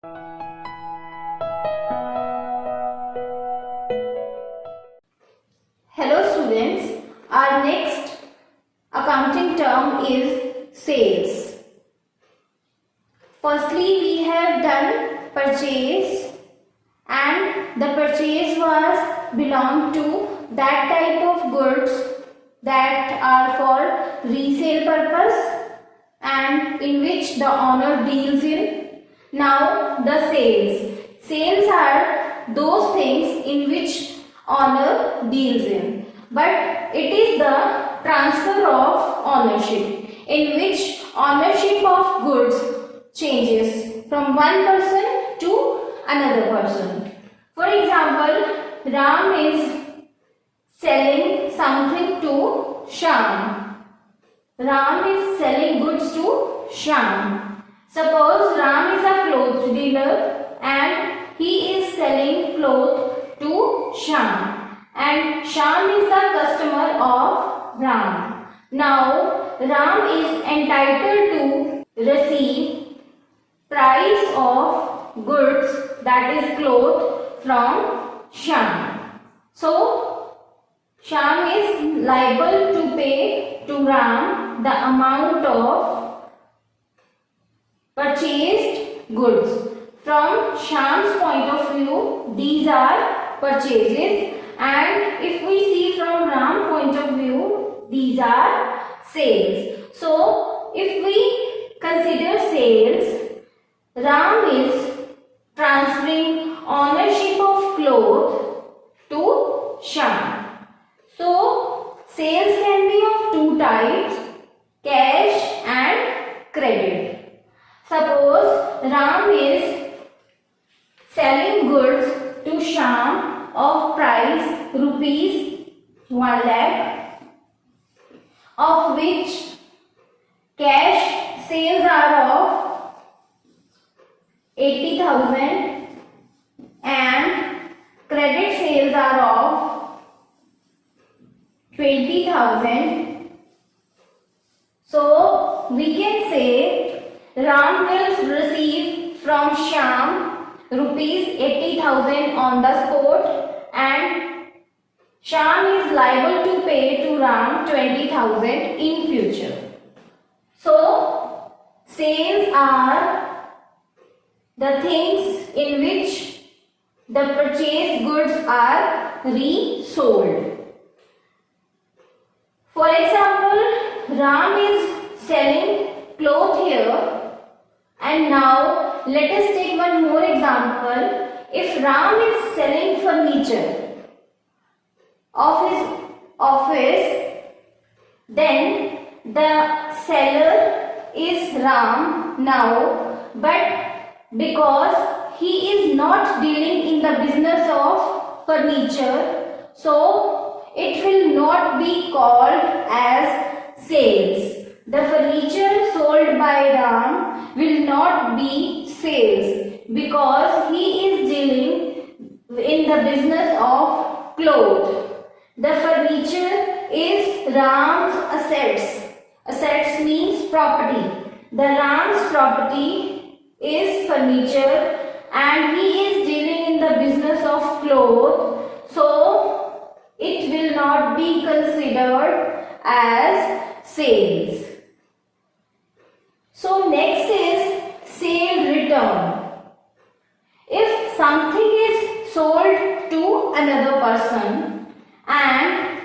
Hello students, our next accounting term is sales. Firstly, we have done purchase, and the purchase was belong to that type of goods that are for resale purpose and in which the owner deals in. Now the sales. Sales are those things in which owner deals in, but it is the transfer of ownership in which ownership of goods changes from one person to another person. For example, Ram is selling something to Shyam. Ram is selling goods to Shyam. Suppose Ram is a cloth dealer and he is selling cloth to Shyam, and Shyam is the customer of Ram. Now Ram is entitled to receive price of goods, that is cloth, from Shyam. So Shyam is liable to pay to Ram the amount of purchased goods. From Shyam's point of view, these are purchases, and if we see from Ram's point of view, these are sales. So if we consider sales, Ram is transferring ownership of cloth to Shyam. So sales can be of two types, cash and credit. Suppose Ram is selling goods to Shyam of price rupees 1 lakh, of which cash sales are of 80,000 and credit sales are of 20,000. So we can say Ram will receive from Shyam rupees 80,000 on the spot, and Shyam is liable to pay to Ram 20,000 in future. So sales are the things in which the purchased goods are resold. For example, Ram is selling cloth here, and now let us take one more example. If Ram is selling furniture of his office, then the seller is Ram now, but because he is not dealing in the business of furniture, so it will not be called as sales. The furniture sold by Ram will not be sales because he is dealing in the business of cloth. The furniture is Ram's assets. Assets means property. The Ram's property is furniture and he is dealing in the business of cloth. So it will not be considered as sales. So next is sale return. If something is sold to another person, and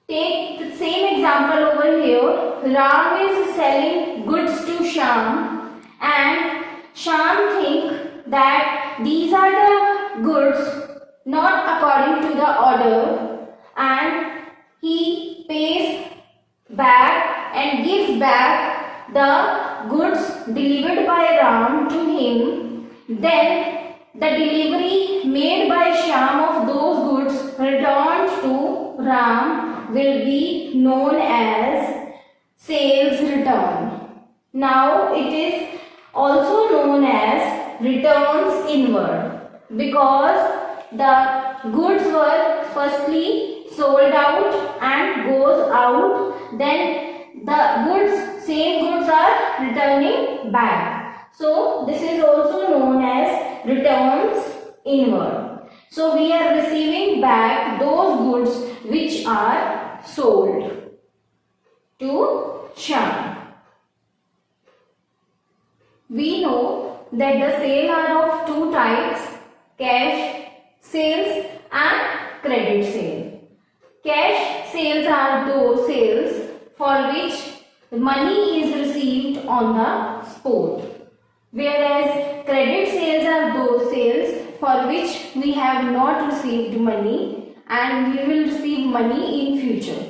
take the same example over here, Ram is selling goods to Shyam, and Shyam think that these are the goods not according to the order, and he pays back and gives back the goods delivered by Ram to him. Then the delivery made by Shyam of those goods returned to Ram will be known as sales return. Now it is also known as returns inward because the goods were firstly sold out and goes out, then the same goods are returning back. So this is also known as returns inward. So we are receiving back those goods which are sold to Shyam. We know that the sales are of two types, cash sales and credit sale. Cash sales are those sales for which money is received on the spot, whereas credit sales are those sales for which we have not received money and we will receive money in future.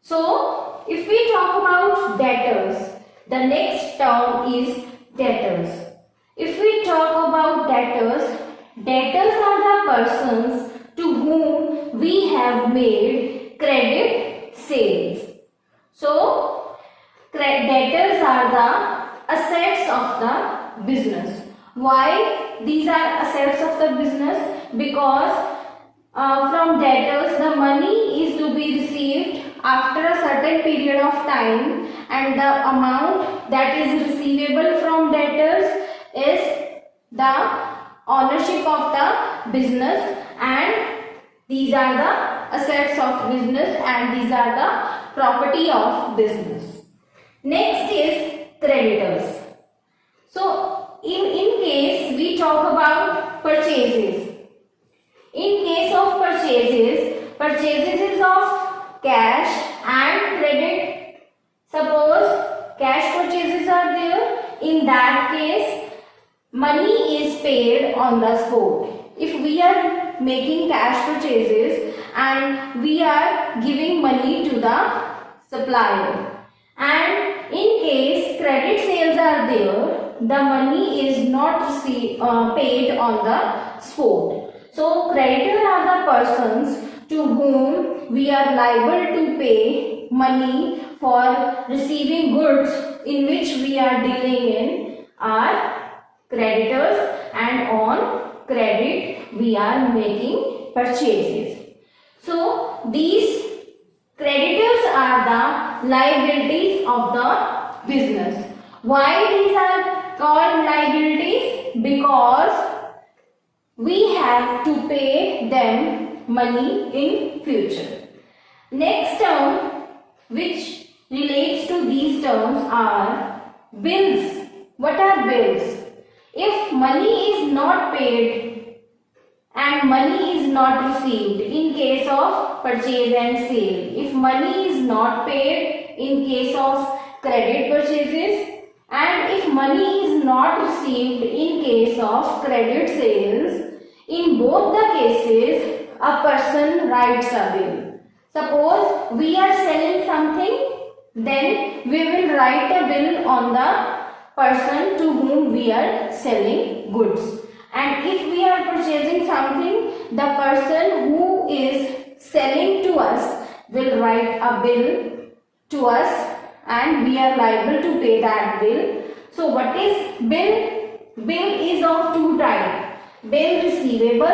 So, if we talk about debtors, the next term is debtors. If we talk about debtors, debtors are the persons to whom we have made credit sales. So, debtors are the assets of the business. Why these are assets of the business? Because from debtors the money is to be received after a certain period of time, and the amount that is receivable from debtors is the ownership of the business, and these are the assets of business and these are the property of business. Next is creditors. So in case we talk about purchases. In case of purchases is of cash and credit. Suppose cash purchases are there. In that case, money is paid on the spot. If we are making cash purchases and we are giving money to the supplier, and in case credit sales are there, the money is not paid on the spot. So creditors are the persons to whom we are liable to pay money for receiving goods in which we are dealing in are creditors, and on credit we are making purchases. So these creditors are the liabilities of the business. Why these are called liabilities? Because we have to pay them money in future. Next term which relates to these terms are bills. What are bills? If money is not paid and money is not received in case of purchase and sale, if money is not paid in case of credit purchases, and if money is not received in case of credit sales, in both the cases a person writes a bill. Suppose we are selling something, then we will write a bill on the person to whom we are selling goods. And if we are purchasing something, the person who is selling to us will write a bill to us and we are liable to pay that bill. So what is bill? Bill is of two types. Bill receivable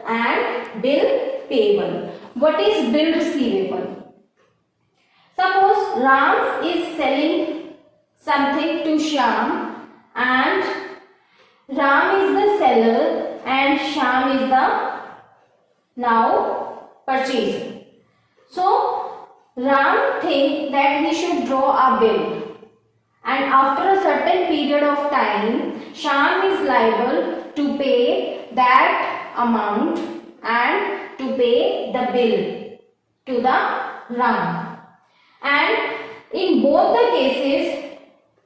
and bill payable. What is bill receivable? Suppose Ram is selling something to Shyam, and Ram is the seller and Shyam is the now purchaser. So Ram thinks that he should draw a bill, and after a certain period of time Shyam is liable to pay that amount and to pay the bill to the Ram. And in both the cases,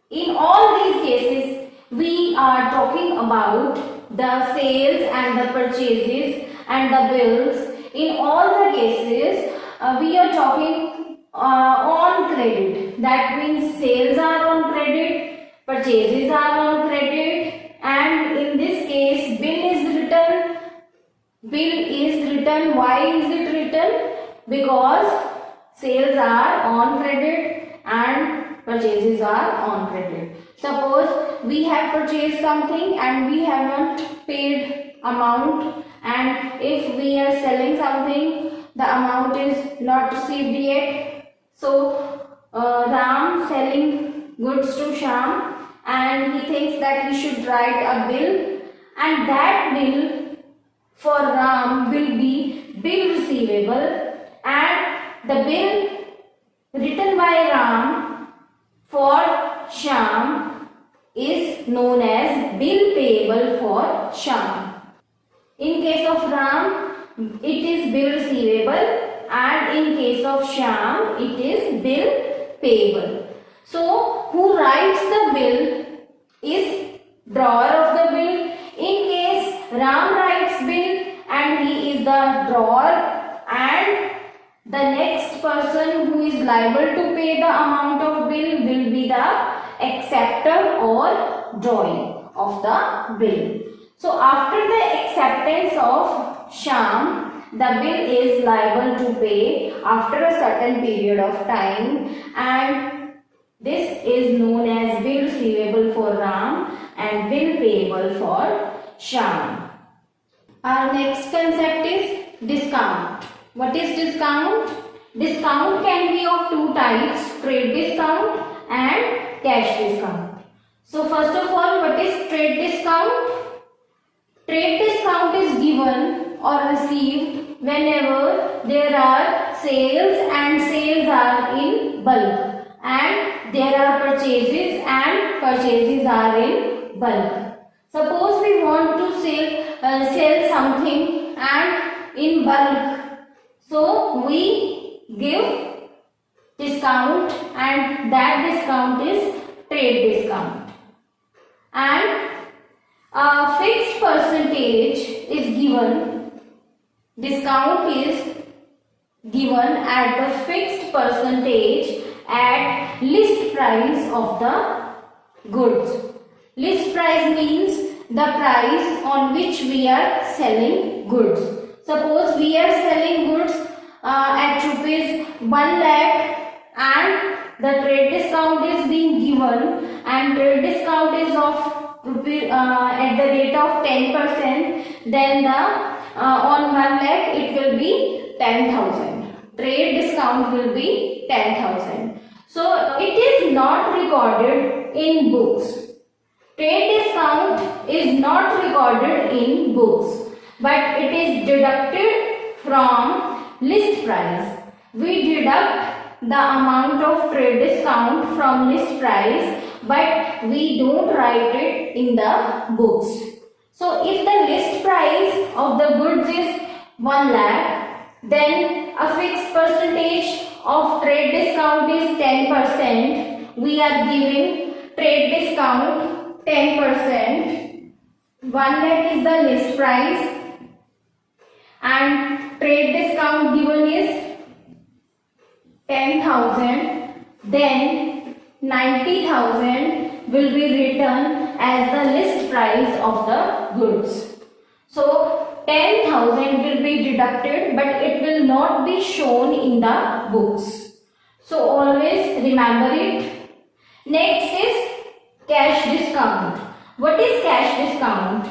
in all these cases, we are talking about the sales and the purchases and the bills. In all the cases, we are talking on credit. That means sales are on credit, purchases are on credit, and in this case bill is written. Bill is written. Why is it written? Because sales are on credit and purchases are on credit. Suppose we have purchased something and we have not paid amount, and if we are selling something, the amount is not received yet. So Ram selling goods to Shyam, and he thinks that he should write a bill, and that bill for Ram will be bill receivable, and the bill written by Ram for Shyam is known as bill payable for Shyam. In case of Ram, it is bill receivable, and in case of Shyam, it is bill payable. So, who writes the bill is drawer of the bill. In case Ram writes bill and he is the drawer, and the next person who is liable to pay the amount of bill will be the acceptor or drawee of the bill. So after the acceptance of Shyam, the bill is liable to pay after a certain period of time, and this is known as bill receivable for Ram and bill payable for Shyam. Our next concept is discount. What is discount? Discount can be of two types, trade discount and cash discount. So first of all, what is trade discount? Trade discount is given or received whenever there are sales and sales are in bulk, and there are purchases and purchases are in bulk. Suppose we want to sell something and in bulk, so we give discount, and that discount is trade discount. And a fixed percentage is given. Discount is given at the fixed percentage at list price of the goods. List price means the price on which we are selling goods. Suppose we are selling goods at rupees 1 lakh, and the trade discount is being given, and trade discount is of at the rate of 10%, then the on 1 lakh it will be 10,000. Trade discount will be 10,000. So it is not recorded in books. Trade discount is not recorded in books, but it is deducted from list price. We deduct the amount of trade discount from list price, but we don't write it in the books. So if the list price of the goods is 1 lakh, then a fixed percentage of trade discount is 10%. We are giving trade discount 10%. 1 lakh is the list price, and trade discount given is 10,000. Then 90,000 will be written as the list price of the goods. So 10,000 will be deducted, but it will not be shown in the books. So always remember it. Next is cash discount. What is cash discount?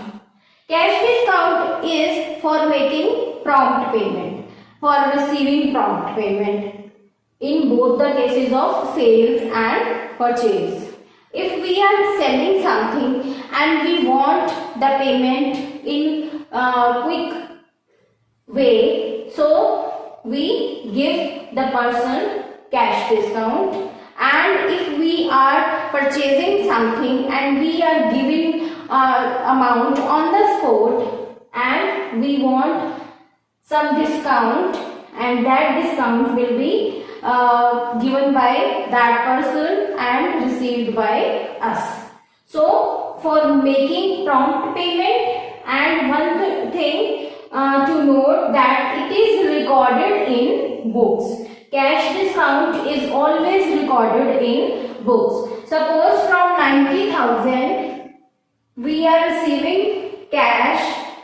Cash discount is for making prompt payment, for receiving prompt payment in both the cases of sales and purchase. If we are selling something and we want the payment in a quick way, so we give the person cash discount. And if we are purchasing something and we are giving amount on the spot and we want some discount, and that discount will be given by that person and received by us. So for making prompt payment, and one thing to note that it is recorded in books. Cash discount is always recorded in books. Suppose from 90,000 we are receiving cash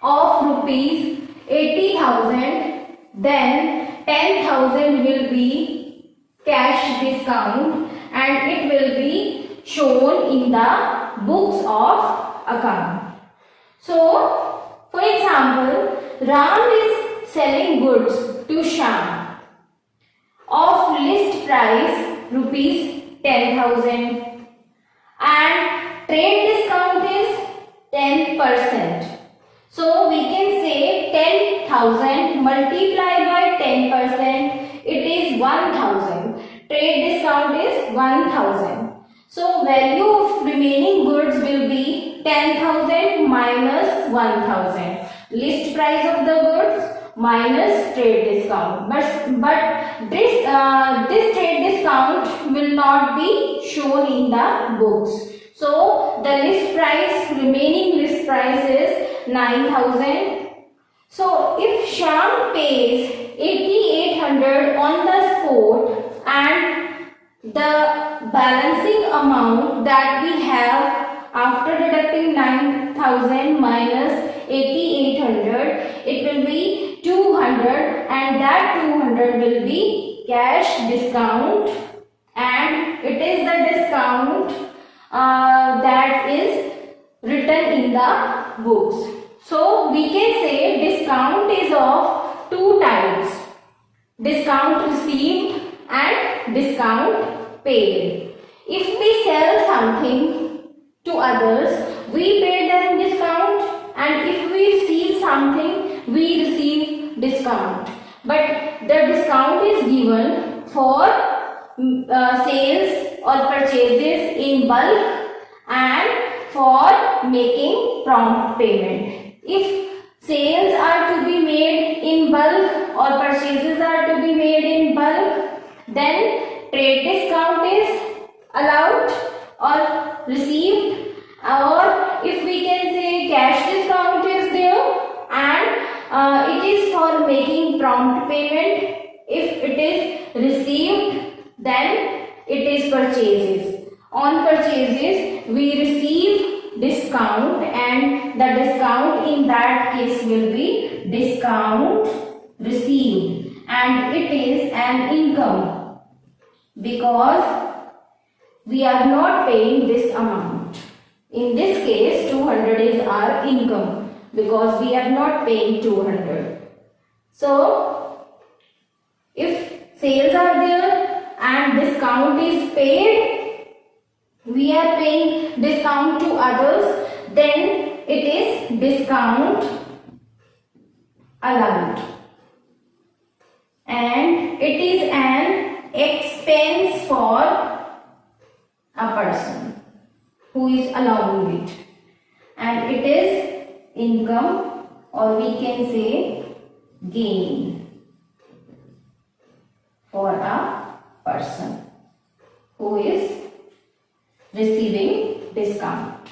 of rupees 80,000, then 10,000 will be cash discount and it will be shown in the books of account. So, for example, Ram is selling goods to Shyam of list price rupees 10,000. and trade discount is 10%. So we can say 10,000 multiplied by 10%, it is 1,000. Trade discount is 1,000. So value of remaining goods will be 10,000 minus 1,000. List price of the goods minus trade discount. But this trade discount will not be shown in the books. So the remaining list price is 9,000. So if Shyam pays 8,800 on the spot and the balancing amount that we have after deducting 9,000 minus 8,800, it will be 200, and that 200 will be cash discount, and it is the discount that is written in the books. So we can say discount is of two types: discount received and discount paid. If we sell something to others, we pay them discount, and if we receive something, we receive discount. But the discount is given for sales or purchases in bulk and for making prompt payment. If sales are to be made in bulk or purchases are to be made in bulk, then trade discount is allowed or received, or if we can say cash discount is there, and it is for making prompt payment. If it is received, then it is purchases. On purchases, we receive discount, and the discount in that case will be discount received, and it is an income because we are not paying this amount. In this case, 200 is our income because we are not paying 200. So, if sales are there and discount is paid, we are paying discount to others, then it is discount allowed, and it is an expense for a person who is allowing it, and it is income, or we can say gain for a person who is receiving discount.